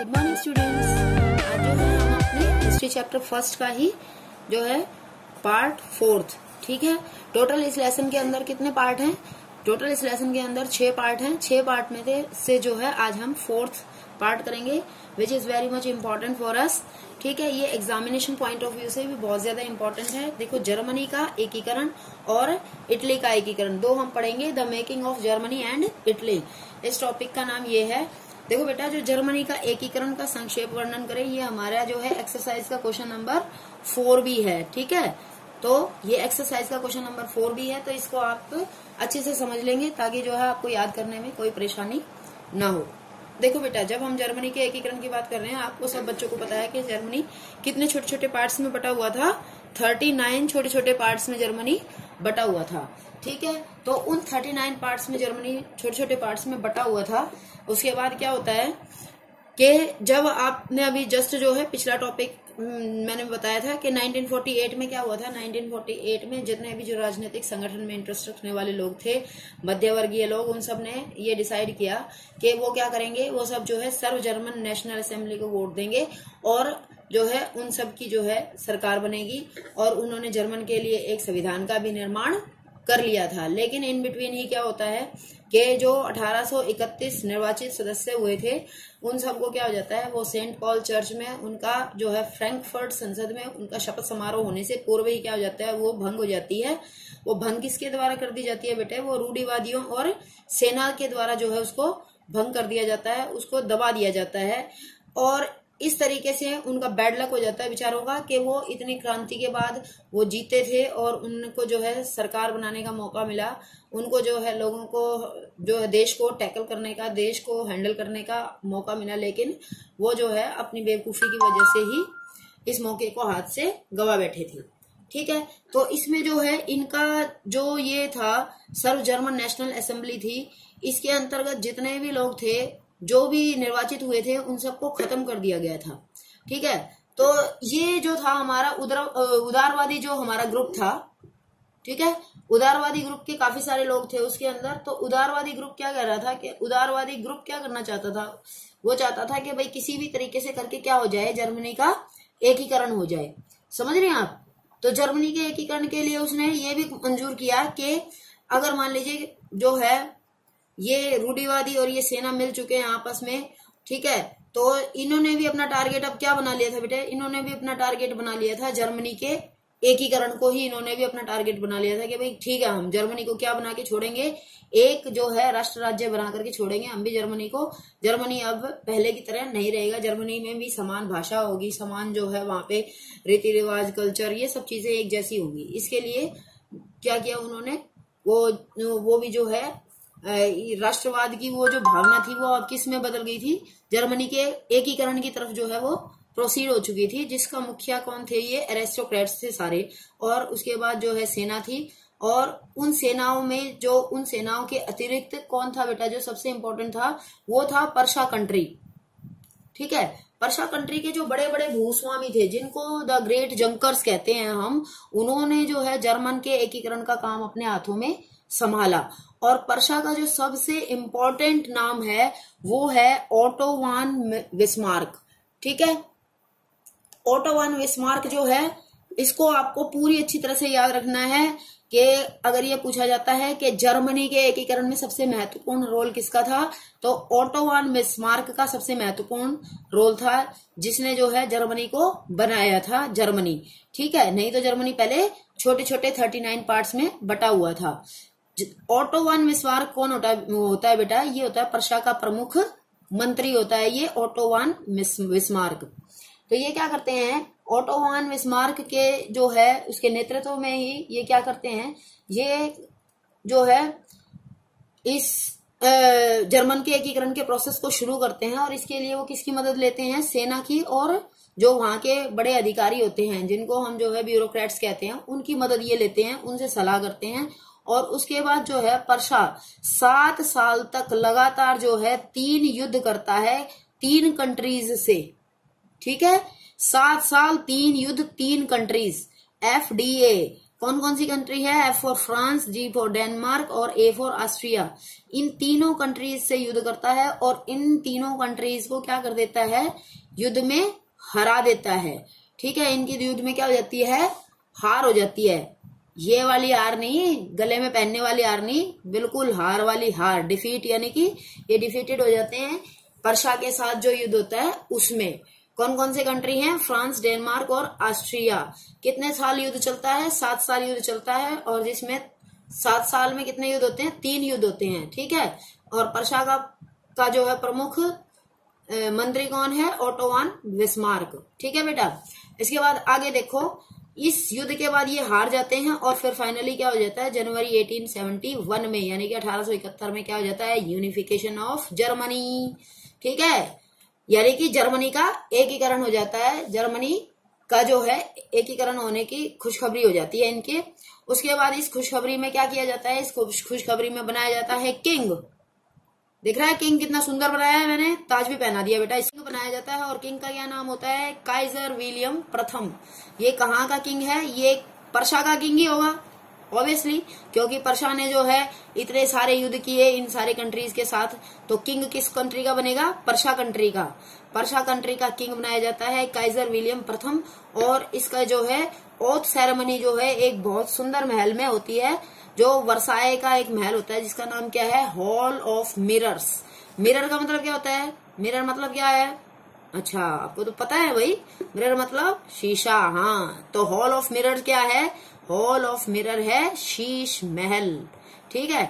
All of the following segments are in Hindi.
Good morning students. आज जो है हम अपने हिस्ट्री चैप्टर फर्स्ट का ही जो है पार्ट फोर्थ, ठीक है। टोटल इस लेसन के अंदर कितने पार्ट हैं? टोटल इस लेसन के अंदर 6 पार्ट हैं। 6 पार्ट में से जो है आज हम फोर्थ पार्ट करेंगे, which is very much important for us, ठीक है। ये एग्जामिनेशन पॉइंट ऑफ व्यू से भी बहुत ज्यादा इम्पोर्टेंट है। देखो, जर्मनी का एकीकरण और इटली का एकीकरण दो हम पढ़ेंगे, the making of Germany and Italy. इस टॉपिक का नाम ये है। देखो बेटा, जो जर्मनी का एकीकरण का संक्षेप वर्णन करें, ये हमारा जो है एक्सरसाइज का क्वेश्चन नंबर 4 भी है, ठीक है। तो ये एक्सरसाइज का क्वेश्चन नंबर 4 भी है, तो इसको आप अच्छे से समझ लेंगे ताकि जो है आपको याद करने में कोई परेशानी ना हो। देखो बेटा, जब हम जर्मनी के एकीकरण की बात कर रहे हैं, आपको सब बच्चों को पता है कि जर्मनी कितने छोटे छोटे पार्ट्स में बटा हुआ था। 39 छोटे छोटे पार्ट्स में जर्मनी बटा हुआ था, ठीक है। तो उन 39 पार्ट्स में जर्मनी छोटे छोटे पार्ट्स में बटा हुआ था। उसके बाद क्या होता है कि जब आपने अभी जस्ट जो है पिछला टॉपिक मैंने बताया था कि 1948 में क्या हुआ था। 1948 में जितने भी जो राजनीतिक संगठन में इंटरेस्ट रखने वाले लोग थे, मध्यवर्गीय लोग, उन सब ने ये डिसाइड किया कि वो क्या करेंगे, वो सब जो है सर्व जर्मन नेशनल असेंबली को वोट देंगे और जो है उन सब की जो है सरकार बनेगी। और उन्होंने जर्मन के लिए एक संविधान का भी निर्माण कर लिया था। लेकिन इन बिटवीन ही क्या होता है कि जो 1831 निर्वाचित सदस्य हुए थे, उन सबको क्या हो जाता है, वो सेंट पॉल चर्च में उनका जो है फ्रैंकफर्ट संसद में उनका शपथ समारोह होने से पूर्व ही क्या हो जाता है, वो भंग हो जाती है। वो भंग किसके द्वारा कर दी जाती है बेटे? वो रूढ़िवादियों और सेना के द्वारा जो है उसको भंग कर दिया जाता है, उसको दबा दिया जाता है। और इस तरीके से उनका बैड लक हो जाता है बेचारों का कि वो इतनी क्रांति के बाद वो जीते थे और उनको जो है सरकार बनाने का मौका मिला। उनको जो है लोगों को जो है देश को टैकल करने का, देश को हैंडल करने का मौका मिला, लेकिन वो जो है अपनी बेवकूफी की वजह से ही इस मौके को हाथ से गवा बैठे थे, ठीक है। तो इसमें जो है इनका जो ये था सर्व जर्मन नेशनल असेंबली थी, इसके अंतर्गत जितने भी लोग थे जो भी निर्वाचित हुए थे उन सबको खत्म कर दिया गया था, ठीक है। तो ये जो था हमारा उदारवादी जो हमारा ग्रुप था, ठीक है, उदारवादी ग्रुप के काफी सारे लोग थे उसके अंदर। तो उदारवादी ग्रुप क्या कह रहा था कि उदारवादी ग्रुप क्या करना चाहता था, वो चाहता था कि भाई किसी भी तरीके से करके क्या हो जाए, जर्मनी का एकीकरण हो जाए। समझ रहे हैं आप? तो जर्मनी के एकीकरण के लिए उसने ये भी मंजूर किया कि अगर मान लीजिए जो है ये रूढ़िवादी और ये सेना मिल चुके हैं आपस में, ठीक है, तो इन्होंने भी अपना टारगेट अब क्या बना लिया था बेटे? इन्होंने भी अपना टारगेट बना लिया था जर्मनी के एकीकरण को ही इन्होंने भी अपना टारगेट बना लिया था कि भाई ठीक है, हम जर्मनी को क्या बना के छोड़ेंगे, एक जो है राष्ट्र राज्य बना करके छोड़ेंगे हम भी जर्मनी को। जर्मनी अब पहले की तरह नहीं रहेगा, जर्मनी में भी समान भाषा होगी, समान जो है वहां पे रीति रिवाज, कल्चर, ये सब चीजें एक जैसी होंगी। इसके लिए क्या किया उन्होंने, वो भी जो है राष्ट्रवाद की वो जो भावना थी वो अब किस में बदल गई थी, जर्मनी के एकीकरण की तरफ जो है वो प्रोसीड हो चुकी थी। जिसका मुखिया कौन थे? ये एरिस्टोक्रेट्स थे सारे। और उसके बाद जो है सेना थी, और उन सेनाओं में जो उन सेनाओं के अतिरिक्त कौन था बेटा जो सबसे इंपॉर्टेंट था, वो था पर्शा कंट्री, ठीक है। पर्शा कंट्री के जो बड़े बड़े भूस्वामी थे, जिनको द ग्रेट जंकर्स कहते हैं हम, उन्होंने जो है जर्मन के एकीकरण का काम अपने हाथों में संभाला। और पर्शा का जो सबसे इंपॉर्टेंट नाम है वो है ओटो वान बिस्मार्क, ठीक है। ओटो वान बिस्मार्क जो है, इसको आपको पूरी अच्छी तरह से याद रखना है कि अगर ये पूछा जाता है कि जर्मनी के एकीकरण में सबसे महत्वपूर्ण रोल किसका था, तो ओटो वान बिस्मार्क का सबसे महत्वपूर्ण रोल था, जिसने जो है जर्मनी को बनाया था जर्मनी, ठीक है। नहीं तो जर्मनी पहले छोटे छोटे 39 पार्ट्स में बटा हुआ था। ओटो वान बिस्मार्क कौन होता है बेटा? ये होता है पर्शा का प्रमुख मंत्री होता है ये ओटो वान बिस्मार्क। तो ये क्या करते हैं, ओटो वान बिस्मार्क के जो है उसके नेतृत्व में ही ये क्या करते हैं, ये जो है इस जर्मन के एकीकरण के प्रोसेस को शुरू करते हैं। और इसके लिए वो किसकी मदद लेते हैं? सेना की, और जो वहां के बड़े अधिकारी होते हैं जिनको हम जो है ब्यूरोक्रेट्स कहते हैं, उनकी मदद ये लेते हैं, उनसे सलाह करते हैं। और उसके बाद जो है पर्शा 7 साल तक लगातार जो है 3 युद्ध करता है 3 कंट्रीज से, ठीक है। 7 साल 3 युद्ध 3 कंट्रीज, FDA, कौन कौन सी कंट्री है? F for France, G for Denmark और A फॉर ऑस्ट्रिया। इन तीनों कंट्रीज से युद्ध करता है और इन तीनों कंट्रीज को क्या कर देता है? युद्ध में हरा देता है। ठीक है, इनकी युद्ध में क्या हो जाती है? हार हो जाती है। ये वाली हार नहीं, गले में पहनने वाली हार नहीं, बिल्कुल हार वाली हार, डिफीट, यानी कि ये डिफीटेड हो जाते हैं। पर्शिया के साथ जो युद्ध होता है उसमें कौन कौन से कंट्री हैं? फ्रांस, डेनमार्क और ऑस्ट्रिया। कितने साल युद्ध चलता है? 7 साल युद्ध चलता है, और जिसमें 7 साल में कितने युद्ध होते हैं? 3 युद्ध होते हैं। ठीक है, और पर्शिया का जो है प्रमुख मंत्री कौन है? Auto von Bismarck. ठीक है बेटा, इसके बाद आगे देखो, इस युद्ध के बाद ये हार जाते हैं और फिर फाइनली क्या हो जाता है? जनवरी 1871 में, यानी कि 1871 में क्या हो जाता है? Unification of Germany. ठीक है, यानी कि जर्मनी का एकीकरण हो जाता है। जर्मनी का जो है एकीकरण होने की खुशखबरी हो जाती है इनके। उसके बाद इस खुशखबरी में क्या किया जाता है? इस खुशखबरी में बनाया जाता है किंग। दिख रहा है किंग कितना सुंदर बनाया है, मैंने ताज भी पहना दिया बेटा। इसको बनाया जाता है और किंग का क्या नाम होता है? काइजर विलियम प्रथम। ये कहाँ का किंग है? ये पर्शिया का किंग ही होगा ऑब्वियसली, क्योंकि पर्शिया ने जो है इतने सारे युद्ध किए इन सारे कंट्रीज के साथ, तो किंग किस कंट्री का बनेगा? पर्शिया कंट्री का। पर्शिया कंट्री का किंग बनाया जाता है काइजर विलियम प्रथम। और इसका जो है ओथ सेरेमनी जो है एक बहुत सुंदर महल में होती है, जो वर्साए का एक महल होता है जिसका नाम क्या है? Hall of mirrors. मिरर का मतलब क्या होता है? मिरर मतलब क्या है? अच्छा, आपको तो पता है भाई, मिरर मतलब शीशा। हाँ, तो हॉल ऑफ मिरर क्या है? हॉल ऑफ मिरर है शीश महल। ठीक है,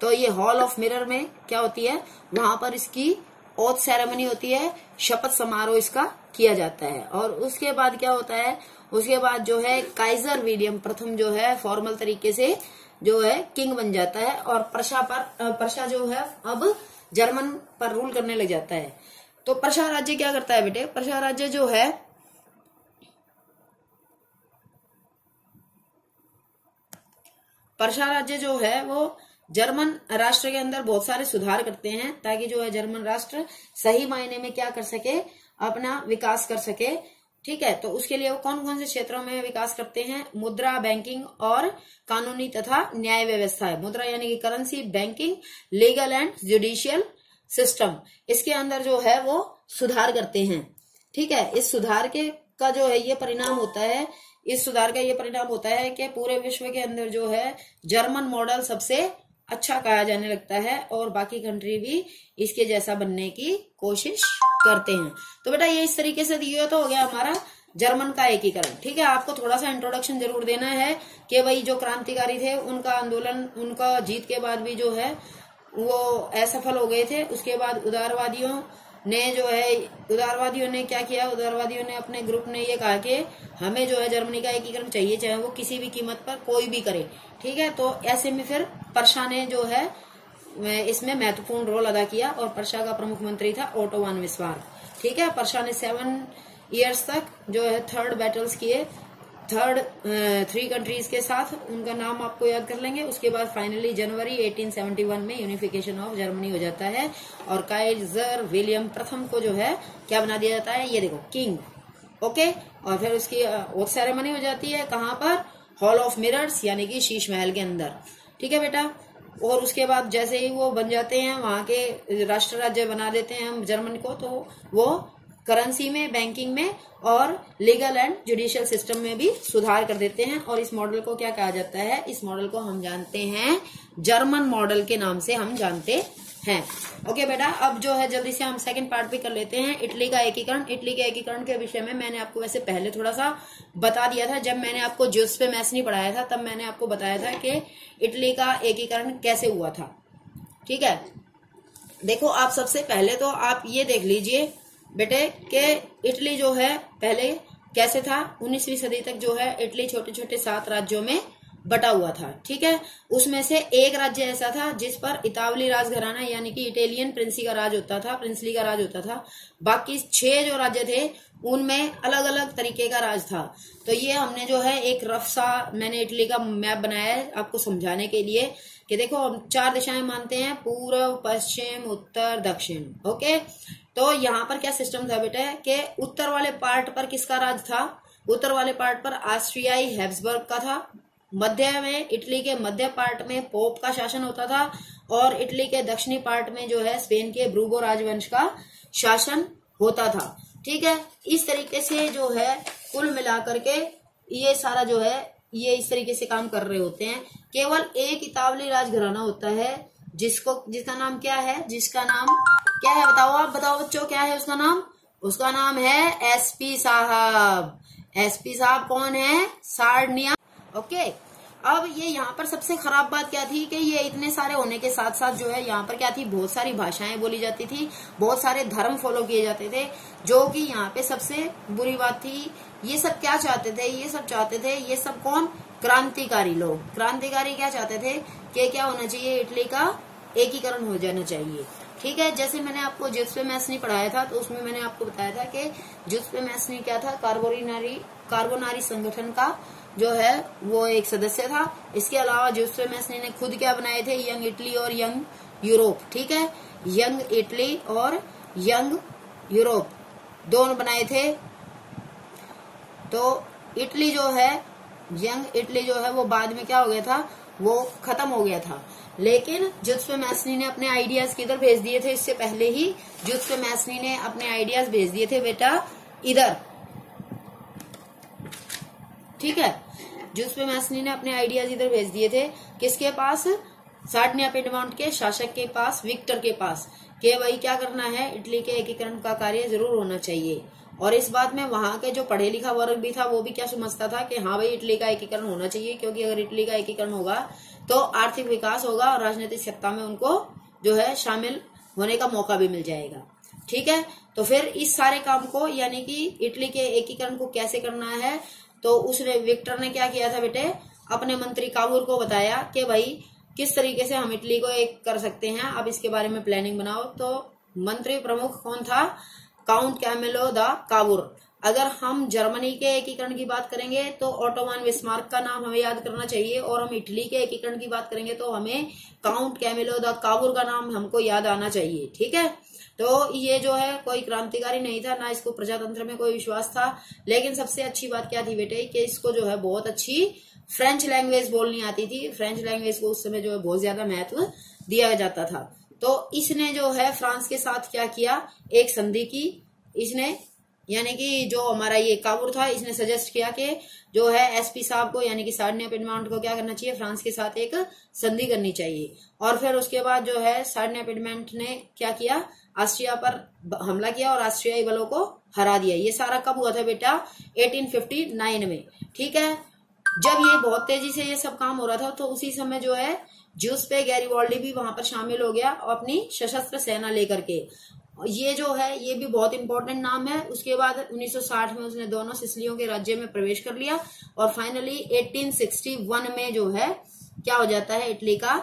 तो ये हॉल ऑफ मिरर में क्या होती है? वहां पर इसकी ओथ सेरेमनी होती है, शपथ समारोह इसका किया जाता है। और उसके बाद क्या होता है? उसके बाद जो है काइजर विलियम प्रथम जो है फॉर्मल तरीके से जो है किंग बन जाता है, और पर्शिया जो है अब जर्मन पर रूल करने लग जाता है। तो पर्शिया राज्य क्या करता है बेटे? पर्शिया राज्य जो है वो जर्मन राष्ट्र के अंदर बहुत सारे सुधार करते हैं, ताकि जो है जर्मन राष्ट्र सही मायने में क्या कर सके? अपना विकास कर सके। ठीक है, तो उसके लिए वो कौन कौन से क्षेत्रों में विकास करते हैं? मुद्रा, बैंकिंग और कानूनी तथा न्याय व्यवस्था है। मुद्रा यानी कि currency, banking, legal and judicial system, इसके अंदर जो है वो सुधार करते हैं। ठीक है, इस सुधार का जो है ये परिणाम होता है, इस सुधार का ये परिणाम होता है कि पूरे विश्व के अंदर जो है जर्मन मॉडल सबसे अच्छा कहा जाने लगता है, और बाकी कंट्री भी इसके जैसा बनने की कोशिश करते हैं। तो बेटा ये इस तरीके से दिया तो हो गया हमारा जर्मन का एकीकरण। ठीक है, आपको थोड़ा सा इंट्रोडक्शन जरूर देना है कि भाई जो क्रांतिकारी थे उनका आंदोलन, उनका जीत के बाद भी जो है वो असफल हो गए थे। उसके बाद उदारवादियों ने क्या किया? उदारवादियों ने अपने ग्रुप ने ये कहा कि हमें जो है जर्मनी का एकीकरण चाहिए, चाहे वो किसी भी कीमत पर कोई भी करे। ठीक है, तो ऐसे में फिर पर्शिया ने जो है इसमें महत्वपूर्ण रोल अदा किया, और पर्शिया का प्रमुख मंत्री था ओटो वन बिस्मार्क। ठीक है, पर्शिया ने 7 ईयर्स तक जो है थर्ड बैटल्स किए, 3 कंट्रीज के साथ, उनका नाम आपको याद कर लेंगे। उसके बाद फाइनली जनवरी 1871 में यूनिफिकेशन ऑफ जर्मनी हो जाता है, और काइजर विलियम प्रथम को जो है क्या बना दिया जाता है? ये देखो किंग। ओके, और फिर उसकी ओथ सेरेमनी हो जाती है कहाँ पर? हॉल ऑफ मिरर्स, यानी कि शीश महल के अंदर। ठीक है बेटा, और उसके बाद जैसे ही वो बन जाते हैं, वहां के राष्ट्र राज्य बना देते हैं हम जर्मन को, तो वो करेंसी में, बैंकिंग में और लीगल एंड जुडिशियल सिस्टम में भी सुधार कर देते हैं। और इस मॉडल को क्या कहा जाता है? इस मॉडल को हम जानते हैं जर्मन मॉडल के नाम से हम जानते हैं। ओके बेटा, अब जो है जल्दी से हम सेकंड पार्ट भी कर लेते हैं, इटली का एकीकरण। इटली के एकीकरण के विषय में मैंने आपको वैसे पहले थोड़ा सा बता दिया था, जब मैंने आपको ज्यूसेppe मैस नहीं पढ़ाया था, तब मैंने आपको बताया था कि इटली का एकीकरण कैसे हुआ था। ठीक है, देखो आप सबसे पहले तो आप ये देख लीजिए बेटे कि इटली जो है पहले कैसे था। 19वीं सदी तक जो है इटली छोटे छोटे 7 राज्यों में बटा हुआ था। ठीक है, उसमें से एक राज्य ऐसा था जिस पर इतावली राजघराना यानी कि इटालियन प्रिंसली का राज होता था। बाकी 6 जो राज्य थे उनमें अलग अलग तरीके का राज था। तो ये हमने जो है एक रफ सा मैंने इटली का मैप बनाया है आपको समझाने के लिए कि देखो हम 4 दिशाएं मानते हैं, पूर्व, पश्चिम, उत्तर, दक्षिण। ओके, तो यहाँ पर क्या सिस्टम था बेटा कि उत्तर वाले पार्ट पर किसका राज था? उत्तर वाले पार्ट पर ऑस्ट्रियाई हैब्सबर्ग का था। मध्य में, इटली के मध्य पार्ट में पोप का शासन होता था और इटली के दक्षिणी पार्ट में जो है स्पेन के ब्रूगो राजवंश का शासन होता था। ठीक है, इस तरीके से जो है कुल मिलाकर के ये सारा जो है ये इस तरीके से काम कर रहे होते हैं। केवल एक इतावली राजघराना होता है जिसका नाम क्या है, जिसका नाम क्या है बताओ, आप बताओ बच्चों, क्या है उसका नाम? उसका नाम है एसपी साहब। एसपी साहब कौन है? सार्डिनिया। ओके, अब ये यहाँ पर सबसे खराब बात क्या थी कि ये इतने सारे होने के साथ साथ जो है यहाँ पर क्या थी, बहुत सारी भाषाएं बोली जाती थी, बहुत सारे धर्म फॉलो किए जाते थे, जो कि यहाँ पे सबसे बुरी बात थी। ये सब क्या चाहते थे? ये सब चाहते थे, ये सब कौन? क्रांतिकारी लोग। क्रांतिकारी क्या चाहते थे कि क्या होना चाहिए, इटली का एकीकरण हो जाना चाहिए। ठीक है, जैसे मैंने आपको जुसेप्पे मैसनी पढ़ाया था तो उसमें मैंने आपको बताया था कि जुसेप्पे मैसनी क्या था, कार्बोनारी संगठन का जो है वो एक सदस्य था। इसके अलावा जुसेप्पे मैसनी ने खुद क्या बनाए थे, यंग इटली और यंग यूरोप। ठीक है, यंग इटली और यंग यूरोप दोनों बनाए थे। तो इटली जो है, यंग इटली जो है वो बाद में क्या हो गया था, वो खत्म हो गया था। लेकिन जुसेप्पे मैसनी ने अपने आइडियाज किधर भेज दिए थे? इससे पहले ही जुसेप्पे मैसनी ने अपने आइडियाज भेज दिए थे बेटा इधर। ठीक है, जुसेप्पे मैसनी ने अपने आइडियाज इधर भेज दिए थे, किसके पास? सार्डिनिया पिएडमोंट के शासक के पास, विक्टर के पास, कि भाई क्या करना है, इटली के एकीकरण का कार्य जरूर होना चाहिए। और इस बात में वहां के जो पढ़े लिखा वर्ग भी था वो भी क्या समझता था कि हाँ भाई इटली का एकीकरण होना चाहिए, क्योंकि अगर इटली का एकीकरण होगा तो आर्थिक विकास होगा और राजनीतिक सत्ता में उनको जो है शामिल होने का मौका भी मिल जाएगा। ठीक है, तो फिर इस सारे काम को यानी कि इटली के एकीकरण को कैसे करना है, तो उसने विक्टर ने क्या किया था बेटे, अपने मंत्री कावूर को बताया कि भाई किस तरीके से हम इटली को एक कर सकते हैं, आप इसके बारे में प्लानिंग बनाओ। तो मंत्री प्रमुख कौन था? Count Camillo di Cavour. अगर हम जर्मनी के एकीकरण की बात करेंगे तो ओटोमान बिस्मार्क का नाम हमें याद करना चाहिए, और हम इटली के एकीकरण की बात करेंगे तो हमें काउंट कैमिलो द कावूर का नाम हमको याद आना चाहिए। ठीक है, तो ये जो है कोई क्रांतिकारी नहीं था, ना इसको प्रजातंत्र में कोई विश्वास था। लेकिन सबसे अच्छी बात क्या थी बेटे, कि इसको जो है बहुत अच्छी फ्रेंच लैंग्वेज बोलनी आती थी। फ्रेंच लैंग्वेज को उस समय जो है बहुत ज्यादा महत्व दिया जाता था। तो इसने जो है फ्रांस के साथ क्या किया, एक संधि की। इसने यानी कि जो हमारा ये कावूर था, इसने सजेस्ट किया कि जो है एसपी साहब को यानी कि सार्डिनिया पिएडमोंट को क्या करना चाहिए, फ्रांस के साथ एक संधि करनी चाहिए। और फिर उसके बाद जो है सार्डिनिया पिएडमोंट ने क्या किया, ऑस्ट्रिया पर हमला किया और ऑस्ट्रियाई बलों को हरा दिया। ये सारा कब हुआ था बेटा? 1859 में। ठीक है, जब ये बहुत तेजी से ये सब काम हो रहा था तो उसी समय जो है जुसेप्पे गैरिबाल्डी भी वहां पर शामिल हो गया और अपनी सशस्त्र सेना लेकर के। ये जो है ये भी बहुत इंपॉर्टेंट नाम है। उसके बाद 1960 में उसने दोनों सिसिलियों के राज्य में प्रवेश कर लिया और फाइनली 1861 में जो है क्या हो जाता है, इटली का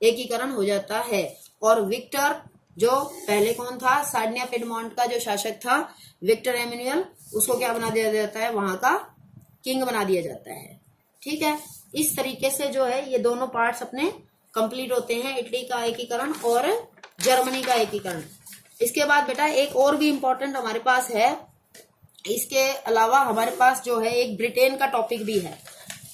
एकीकरण हो जाता है। और विक्टर जो पहले कौन था, सार्डिनिया पिएडमोंट का जो शासक था विक्टर एमेनुएल, उसको क्या बना दिया जाता है, वहां का किंग बना दिया जाता है। ठीक है, इस तरीके से जो है ये दोनों पार्ट्स अपने कंप्लीट होते हैं, इटली का एकीकरण और जर्मनी का एकीकरण। इसके बाद बेटा एक और भी इम्पोर्टेंट हमारे पास है, इसके अलावा हमारे पास जो है एक ब्रिटेन का टॉपिक भी है।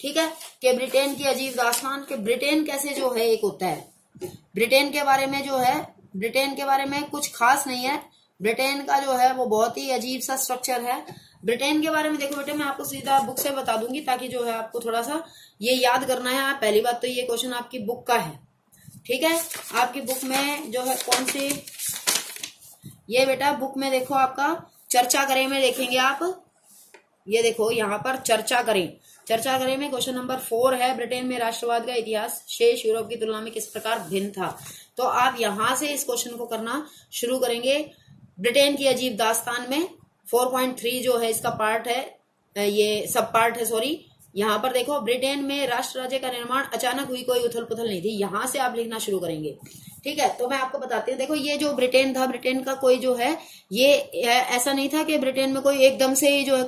ठीक है, कि ब्रिटेन की अजीब दास्तान, कि ब्रिटेन कैसे जो है एक होता है। ब्रिटेन के बारे में जो है, ब्रिटेन के बारे में कुछ खास नहीं है। ब्रिटेन का जो है वो बहुत ही अजीब सा स्ट्रक्चर है। ब्रिटेन के बारे में देखो बेटे, मैं आपको सीधा बुक से बता दूंगी ताकि जो है आपको थोड़ा सा ये याद करना है। पहली बात तो ये क्वेश्चन आपकी बुक का है। ठीक है, आपकी बुक में जो है कौन सी, ये बेटा बुक में देखो आपका चर्चा करें में देखेंगे आप, ये देखो यहाँ पर चर्चा करें। चर्चा करें में क्वेश्चन नंबर 4 है, ब्रिटेन में राष्ट्रवाद का इतिहास शेष यूरोप की तुलना में किस प्रकार भिन्न था। तो आप यहां से इस क्वेश्चन को करना शुरू करेंगे। ब्रिटेन की अजीब दास्तान में 4.3 जो है इसका पार्ट है, ये सब पार्ट है सॉरी। यहाँ पर देखो, ब्रिटेन में राष्ट्र राज्य का निर्माण अचानक हुई, कोई उथल पुथल नहीं थी। यहां से आप लिखना शुरू करेंगे। ठीक है, तो मैं आपको बताती हूँ। देखो ये जो ब्रिटेन था, ब्रिटेन का कोई जो है ये ऐसा नहीं था कि ब्रिटेन में कोई एकदम से जो है